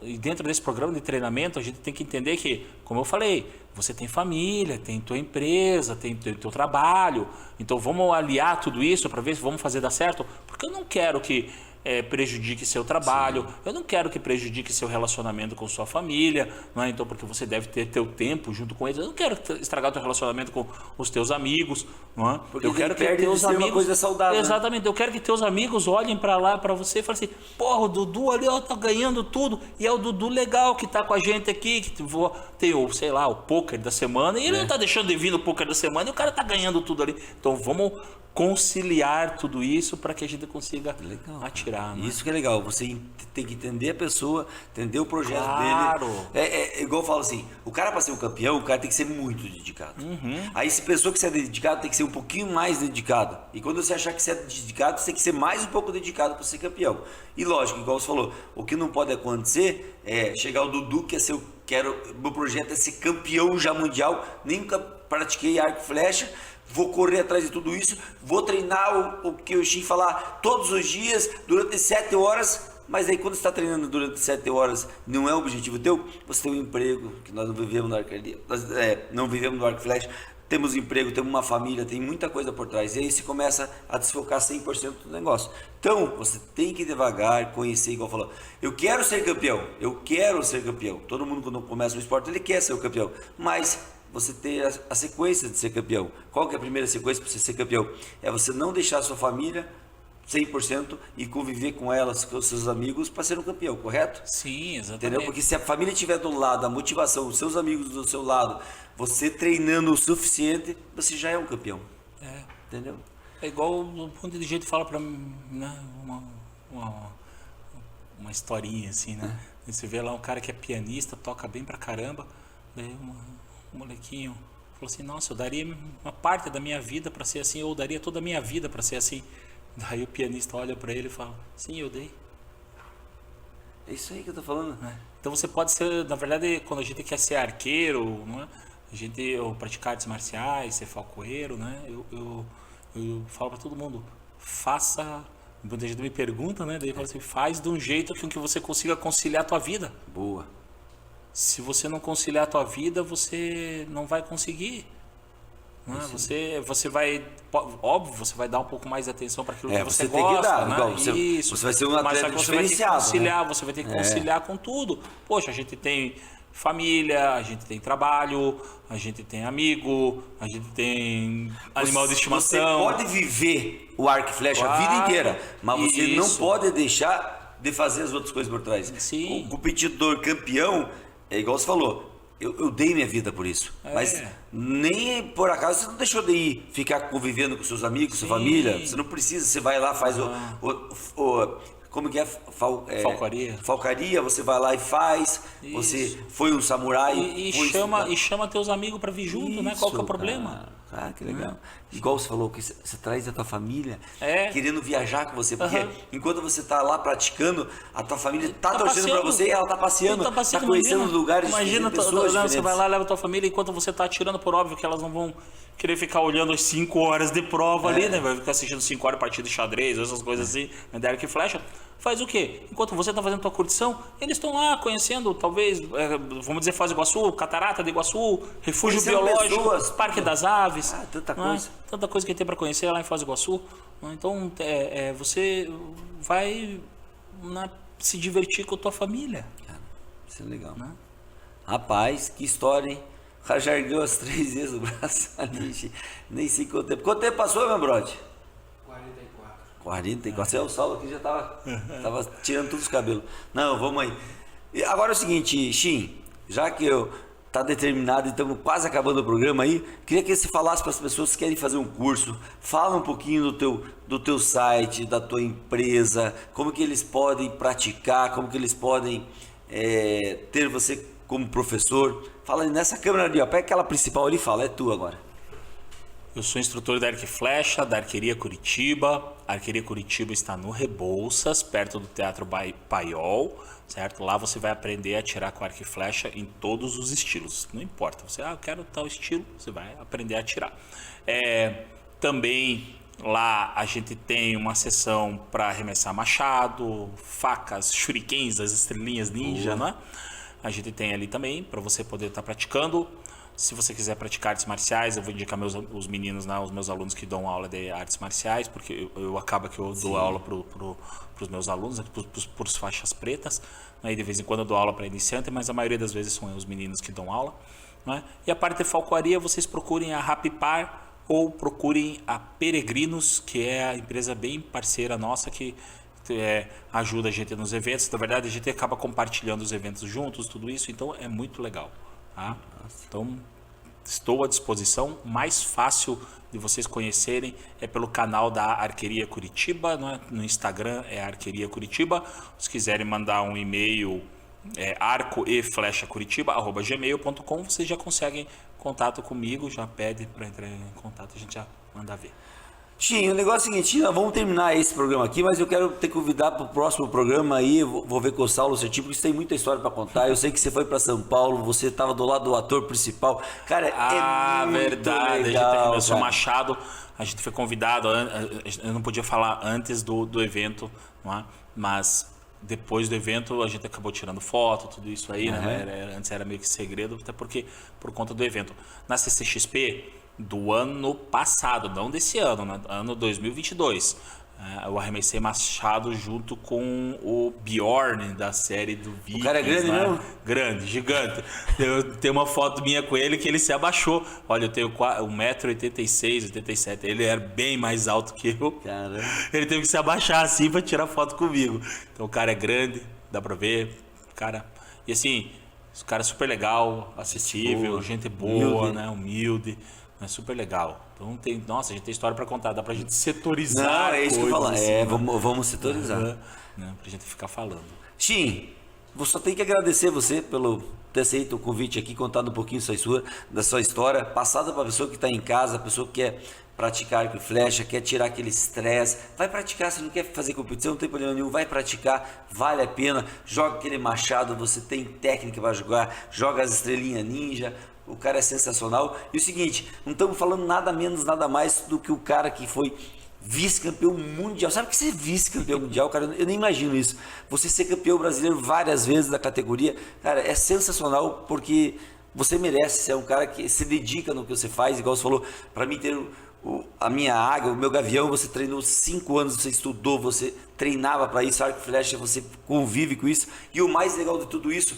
e dentro desse programa de treinamento a gente tem que entender que, como eu falei, você tem família, tem tua empresa, tem teu trabalho, então vamos aliar tudo isso para ver se vamos fazer dar certo, porque eu não quero que prejudique seu trabalho, eu não quero que prejudique seu relacionamento com sua família, não é? Então, porque você deve ter teu tempo junto com eles, eu não quero estragar teu relacionamento com os teus amigos, não é? Porque eu quero que teus amigos, uma coisa saudável, exatamente, eu quero que teus amigos olhem para lá, para você e falem assim, porra, o Dudu ali tá ganhando tudo, e é o Dudu legal que tá com a gente aqui, que tem o poker da semana, e ele não tá deixando de vir no poker da semana, e o cara tá ganhando tudo ali, então vamos conciliar tudo isso para que a gente consiga atirar. Né? Isso que é legal, você tem que entender a pessoa, entender o projeto dele. É igual eu falo assim, o cara para ser um campeão, o cara tem que ser muito dedicado. Aí se pessoa que ser dedicado tem que ser um pouquinho mais dedicado. E quando você achar que você é dedicado, você tem que ser mais um pouco dedicado para ser campeão. E lógico, igual você falou, o que não pode acontecer é chegar o Dudu, meu projeto é ser campeão já mundial, nunca pratiquei arco e flecha, vou correr atrás de tudo isso, vou treinar o que o Shin falar todos os dias, durante 7 horas, mas aí quando você está treinando durante 7 horas, não é o objetivo teu, você tem um emprego, que nós não vivemos no arcadia, não vivemos no arco e flecha, temos emprego, temos uma família, tem muita coisa por trás, e aí você começa a desfocar 100% do negócio. Então, você tem que ir devagar, conhecer, igual falou, eu quero ser campeão, todo mundo quando começa um esporte, ele quer ser o campeão, mas você ter a sequência de ser campeão. Qual que é a primeira sequência para você ser campeão? É você não deixar a sua família 100% e conviver com elas, com os seus amigos, para ser um campeão, correto? Sim, exatamente. Entendeu? Porque se a família estiver do lado, a motivação, os seus amigos do seu lado, você treinando o suficiente, você já é um campeão. Entendeu? É igual um monte de gente fala para mim, né? Uma historinha assim, né? Você vê lá um cara que é pianista, toca bem pra caramba, daí um molequinho falou assim, nossa, eu daria uma parte da minha vida para ser assim, ou eu daria toda a minha vida para ser assim. Daí o pianista olha para ele e fala, sim, eu dei. É isso aí que eu tô falando. Então você pode ser, na verdade, quando a gente quer ser arqueiro, não é? ou praticar artes marciais, ser falcoeiro, né? Eu falo para todo mundo, faça, muita gente me pergunta, né? Daí eu falo assim, faz de um jeito que você consiga conciliar a tua vida. Boa. Se você não conciliar a tua vida, você não vai conseguir. Né? Você vai, óbvio, você vai dar um pouco mais de atenção para aquilo que você gosta. Tem que dar, né? Igual, você vai ser um atleta diferenciado. Você vai ter que conciliar com tudo. Poxa, a gente tem família, a gente tem trabalho, a gente tem amigo, a gente tem animal de estimação. Você pode viver o arco e flecha a vida inteira, mas você não pode deixar de fazer as outras coisas por trás. Sim. O competidor campeão, é igual você falou, eu dei minha vida por isso, mas nem por acaso você não deixou de ir ficar convivendo com seus amigos, sua família, você não precisa, você vai lá, faz como que é? Falcaria. Falcaria, você vai lá e faz, isso. Você foi um samurai. E chama teus amigos para vir junto, né? Qual que é o problema? Ah, que legal. Igual você falou, que você traz a tua família querendo viajar com você, porque enquanto você está lá praticando, a tua família está torcendo para você e ela está passeando, está conhecendo lugares imagina, pessoas você vai lá, leva a tua família, enquanto você está atirando, por óbvio que elas não vão querer ficar olhando as 5 horas de prova ali, né? Vai ficar assistindo 5 horas de partida de xadrez, essas coisas assim, né? De arco e flecha. Faz o quê? Enquanto você está fazendo tua curtição, eles estão lá conhecendo, talvez, vamos dizer, Foz do Iguaçu, Catarata de Iguaçu, Refúgio Biológico, Parque das Aves. Tanta coisa. Tanta coisa que tem para conhecer lá em Foz do Iguaçu. Então, você vai se divertir com a tua família. Isso é legal. Né? Rapaz, que história, hein? O cara já ergueu as 3 vezes o braço ali. Nem sei quanto tempo. Quanto tempo passou, meu brother? 44. Você é o Saulo que já tava tirando todos os cabelos. Não, vamos aí. E agora é o seguinte, Shin, já que eu tá determinado e estamos quase acabando o programa aí, queria que você falasse para as pessoas que querem fazer um curso, fala um pouquinho do teu site, da tua empresa, como que eles podem praticar, como que eles podem ter você como professor. Fala nessa câmera ali, ó, pega aquela principal ali e fala, é tu agora. Eu sou instrutor da Arco e Flecha, da Arqueria Curitiba. A Arqueria Curitiba está no Rebouças, perto do Teatro Paiol, certo? Lá você vai aprender a atirar com arco e flecha em todos os estilos. Não importa, você, eu quero tal estilo, você vai aprender a atirar. Também lá a gente tem uma seção para arremessar machado, facas, shurikens, as estrelinhas ninja, né? A gente tem ali também para você poder estar praticando. Se você quiser praticar artes marciais, eu vou indicar os meninos, né, os meus alunos que dão aula de artes marciais, porque eu acabo que eu dou aula para os meus alunos, para os faixas pretas, né, e de vez em quando eu dou aula para iniciante, mas a maioria das vezes são os meninos que dão aula. Né? E a parte de falcoaria, vocês procurem a Rapipar ou procurem a Peregrinos, que é a empresa bem parceira nossa que ajuda a gente nos eventos. Na verdade, a gente acaba compartilhando os eventos juntos, tudo isso, então é muito legal. Tá? Então, estou à disposição. Mais fácil de vocês conhecerem é pelo canal da Arqueria Curitiba, né? No Instagram é Arqueria Curitiba. Se quiserem mandar um e-mail, arcoeflechacuritiba@gmail.com, vocês já conseguem contato comigo, já pede para entrar em contato, a gente já manda ver. Shin, o negócio é o seguinte, nós vamos terminar esse programa aqui, mas eu quero te convidar para o próximo programa aí, vou ver com o Saulo Certinho, porque você tem muita história para contar. Eu sei que você foi para São Paulo, você estava do lado do ator principal. Cara, é muito verdade, legal, a gente começou Machado, a gente foi convidado, eu não podia falar antes do evento, não é? Mas depois do evento a gente acabou tirando foto, tudo isso aí, né? Antes era meio que segredo, até porque por conta do evento. Na CCXP do ano passado, não desse ano, né? Ano 2022. Eu arremessei machado junto com o Bjorn da série do Vikings. O cara é grande, né? Mesmo? Grande, gigante. Eu tenho uma foto minha com ele que ele se abaixou. Olha, eu tenho 1,86m, 87m. Ele era bem mais alto que eu. Caramba. Ele teve que se abaixar assim para tirar foto comigo. Então o cara é grande, dá pra ver. Cara, e assim, o cara é super legal, acessível, boa, gente boa, humilde, né? Humilde. É super legal. Então nossa, a gente tem história para contar, dá pra gente setorizar. Não, é isso que eu falo. Assim, vamos setorizar. Né? Pra gente ficar falando. Shin, eu só tenho que agradecer você pelo ter aceito o convite aqui, contando um pouquinho da sua história, passada para a pessoa que está em casa, a pessoa que quer praticar arco e flecha, quer tirar aquele estresse, vai praticar, se não quer fazer competição, não tem problema nenhum, vai praticar, vale a pena, joga aquele machado, você tem técnica para jogar, joga as estrelinhas ninja. O cara é sensacional. E o seguinte, não estamos falando nada menos, nada mais do que o cara que foi vice-campeão mundial. Sabe o que é ser vice-campeão mundial, cara? Eu nem imagino isso. Você ser campeão brasileiro várias vezes da categoria, cara, é sensacional porque você merece. Você é um cara que se dedica no que você faz, igual você falou, para mim ter a minha águia, o meu gavião, você treinou 5 anos, você estudou, você treinava para isso, arco e flecha, você convive com isso. E o mais legal de tudo isso,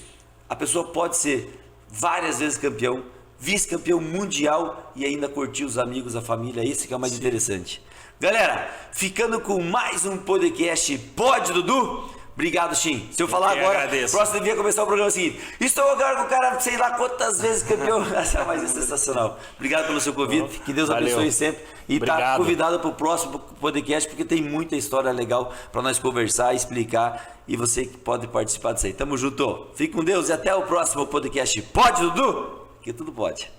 a pessoa pode ser várias vezes campeão, vice-campeão mundial e ainda curtir os amigos, a família, isso que é o mais interessante. Galera, ficando com mais um podcast Pode, Dudu? Obrigado, Shin. Se eu falar agora, agradeço. Próximo dia começar o programa seguinte. Estou agora com o cara, sei lá quantas vezes campeão. Mas é sensacional. Obrigado pelo seu convite. Que Deus abençoe sempre. E tá convidado para o próximo podcast, porque tem muita história legal para nós conversar, explicar. E você que pode participar disso aí. Tamo junto. Fique com Deus e até o próximo podcast. Pode, Dudu? Que tudo pode.